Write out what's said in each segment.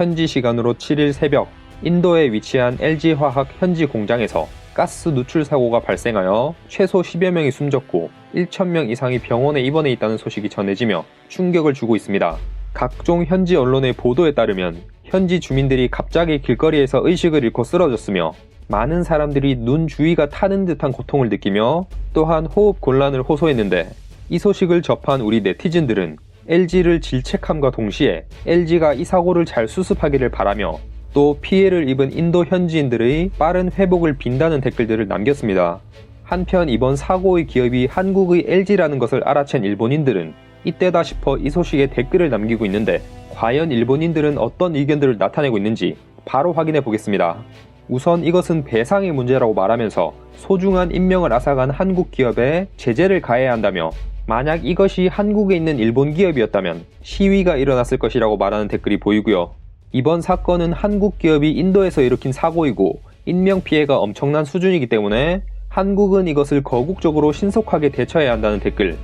현지 시간으로 7일 새벽 인도에 위치한 LG화학 현지 공장에서 가스 누출 사고가 발생하여 최소 10여 명이 숨졌고 1,000명 이상이 병원에 입원해 있다는 소식이 전해지며 충격을 주고 있습니다. 각종 현지 언론의 보도에 따르면 현지 주민들이 갑자기 길거리에서 의식을 잃고 쓰러졌으며 많은 사람들이 눈 주위가 타는 듯한 고통을 느끼며 또한 호흡 곤란을 호소했는데, 이 소식을 접한 우리 네티즌들은 LG를 질책함과 동시에 LG가 이 사고를 잘 수습하기를 바라며 또 피해를 입은 인도 현지인들의 빠른 회복을 빈다는 댓글들을 남겼습니다. 한편 이번 사고의 기업이 한국의 LG라는 것을 알아챈 일본인들은 이때다 싶어 이 소식에 댓글을 남기고 있는데, 과연 일본인들은 어떤 의견들을 나타내고 있는지 바로 확인해 보겠습니다. 우선 이것은 배상의 문제라고 말하면서 소중한 인명을 앗아간 한국 기업에 제재를 가해야 한다며, 만약 이것이 한국에 있는 일본 기업이었다면 시위가 일어났을 것이라고 말하는 댓글이 보이고요. 이번 사건은 한국 기업이 인도에서 일으킨 사고이고 인명피해가 엄청난 수준이기 때문에 한국은 이것을 거국적으로 신속하게 대처해야 한다는 댓글,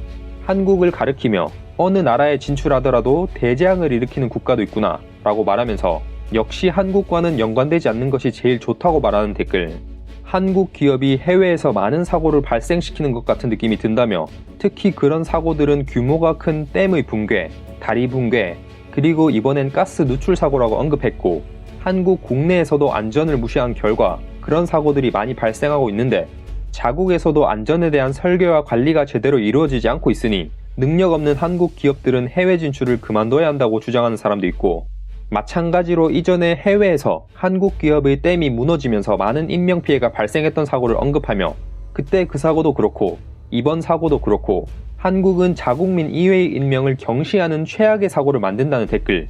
한국을 가리키며 어느 나라에 진출하더라도 대재앙을 일으키는 국가도 있구나 라고 말하면서 역시 한국과는 연관되지 않는 것이 제일 좋다고 말하는 댓글, 한국 기업이 해외에서 많은 사고를 발생시키는 것 같은 느낌이 든다며 특히 그런 사고들은 규모가 큰 댐의 붕괴, 다리 붕괴, 그리고 이번엔 가스 누출 사고라고 언급했고, 한국 국내에서도 안전을 무시한 결과 그런 사고들이 많이 발생하고 있는데 자국에서도 안전에 대한 설계와 관리가 제대로 이루어지지 않고 있으니 능력 없는 한국 기업들은 해외 진출을 그만둬야 한다고 주장하는 사람도 있고, 마찬가지로 이전에 해외에서 한국 기업의 댐이 무너지면서 많은 인명피해가 발생했던 사고를 언급하며 그때 그 사고도 그렇고 이번 사고도 그렇고 한국은 자국민 이외의 인명을 경시하는 최악의 사고를 만든다는 댓글,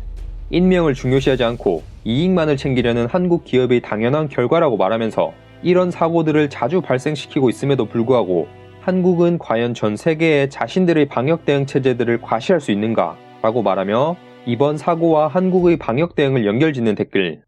인명을 중요시하지 않고 이익만을 챙기려는 한국 기업의 당연한 결과라고 말하면서 이런 사고들을 자주 발생시키고 있음에도 불구하고 한국은 과연 전 세계에 자신들의 방역 대응 체제들을 과시할 수 있는가 라고 말하며 이번 사고와 한국의 방역 대응을 연결짓는 댓글,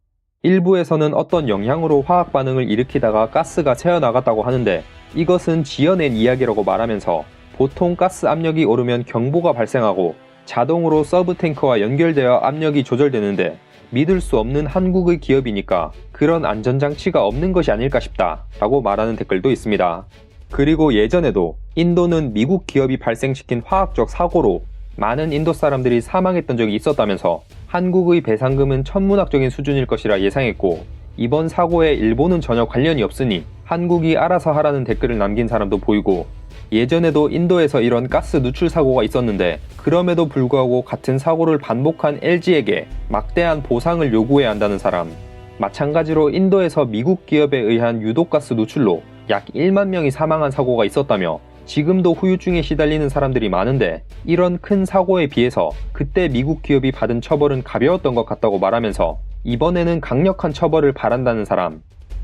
일부에서는 어떤 영향으로 화학 반응을 일으키다가 가스가 새어나갔다고 하는데 이것은 지어낸 이야기라고 말하면서 보통 가스 압력이 오르면 경보가 발생하고 자동으로 서브 탱커와 연결되어 압력이 조절되는데 믿을 수 없는 한국의 기업이니까 그런 안전장치가 없는 것이 아닐까 싶다 라고 말하는 댓글도 있습니다. 그리고 예전에도 인도는 미국 기업이 발생시킨 화학적 사고로 많은 인도 사람들이 사망했던 적이 있었다면서 한국의 배상금은 천문학적인 수준일 것이라 예상했고, 이번 사고에 일본은 전혀 관련이 없으니 한국이 알아서 하라는 댓글을 남긴 사람도 보이고, 예전에도 인도에서 이런 가스 누출 사고가 있었는데 그럼에도 불구하고 같은 사고를 반복한 LG에게 막대한 보상을 요구해야 한다는 사람, 마찬가지로 인도에서 미국 기업에 의한 유독가스 누출로 약 1만 명이 사망한 사고가 있었다며 지금도 후유증에 시달리는 사람들이 많은데 이런 큰 사고에 비해서 그때 미국 기업이 받은 처벌은 가벼웠던 것 같다고 말하면서 이번에는 강력한 처벌을 바란다는 사람,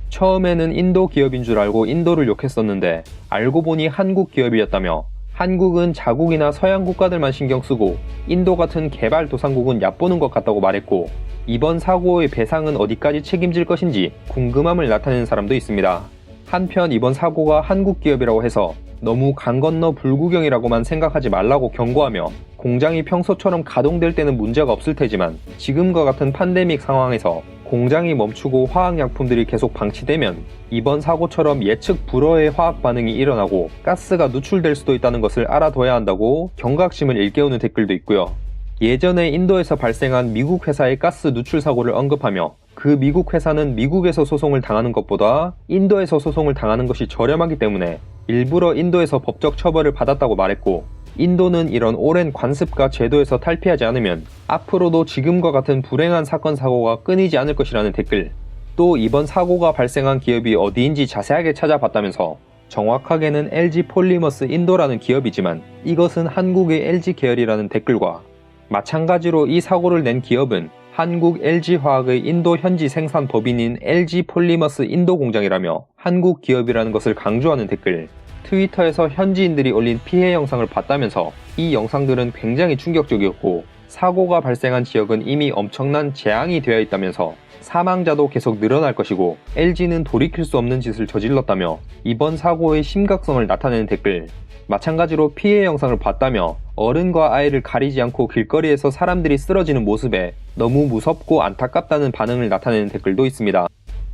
처음에는 인도 기업인 줄 알고 인도를 욕했었는데 알고 보니 한국 기업이었다며 한국은 자국이나 서양 국가들만 신경 쓰고 인도 같은 개발도상국은 얕보는 것 같다고 말했고, 이번 사고의 배상은 어디까지 책임질 것인지 궁금함을 나타내는 사람도 있습니다. 한편 이번 사고가 한국 기업이라고 해서 너무 강 건너 불구경이라고만 생각하지 말라고 경고하며 공장이 평소처럼 가동될 때는 문제가 없을 테지만 지금과 같은 팬데믹 상황에서 공장이 멈추고 화학약품들이 계속 방치되면 이번 사고처럼 예측 불허의 화학 반응이 일어나고 가스가 누출될 수도 있다는 것을 알아둬야 한다고 경각심을 일깨우는 댓글도 있고요. 예전에 인도에서 발생한 미국 회사의 가스 누출 사고를 언급하며 그 미국 회사는 미국에서 소송을 당하는 것보다 인도에서 소송을 당하는 것이 저렴하기 때문에 일부러 인도에서 법적 처벌을 받았다고 말했고, 인도는 이런 오랜 관습과 제도에서 탈피하지 않으면 앞으로도 지금과 같은 불행한 사건 사고가 끊이지 않을 것이라는 댓글, 또 이번 사고가 발생한 기업이 어디인지 자세하게 찾아봤다면서 정확하게는 LG 폴리머스 인도라는 기업이지만 이것은 한국의 LG 계열이라는 댓글과 마찬가지로 이 사고를 낸 기업은 한국 LG화학의 인도 현지 생산 법인인 LG 폴리머스 인도 공장이라며 한국 기업이라는 것을 강조하는 댓글, 트위터에서 현지인들이 올린 피해 영상을 봤다면서 이 영상들은 굉장히 충격적이었고 사고가 발생한 지역은 이미 엄청난 재앙이 되어 있다면서 사망자도 계속 늘어날 것이고 LG는 돌이킬 수 없는 짓을 저질렀다며 이번 사고의 심각성을 나타내는 댓글, 마찬가지로 피해 영상을 봤다며 어른과 아이를 가리지 않고 길거리에서 사람들이 쓰러지는 모습에 너무 무섭고 안타깝다는 반응을 나타내는 댓글도 있습니다.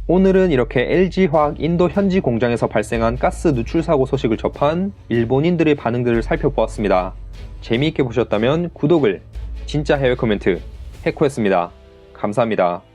오늘은 이렇게 LG화학 인도 현지 공장에서 발생한 가스 누출 사고 소식을 접한 일본인들의 반응들을 살펴보았습니다. 재미있게 보셨다면 구독을, 진짜 해외 코멘트, 해코였습니다. 감사합니다.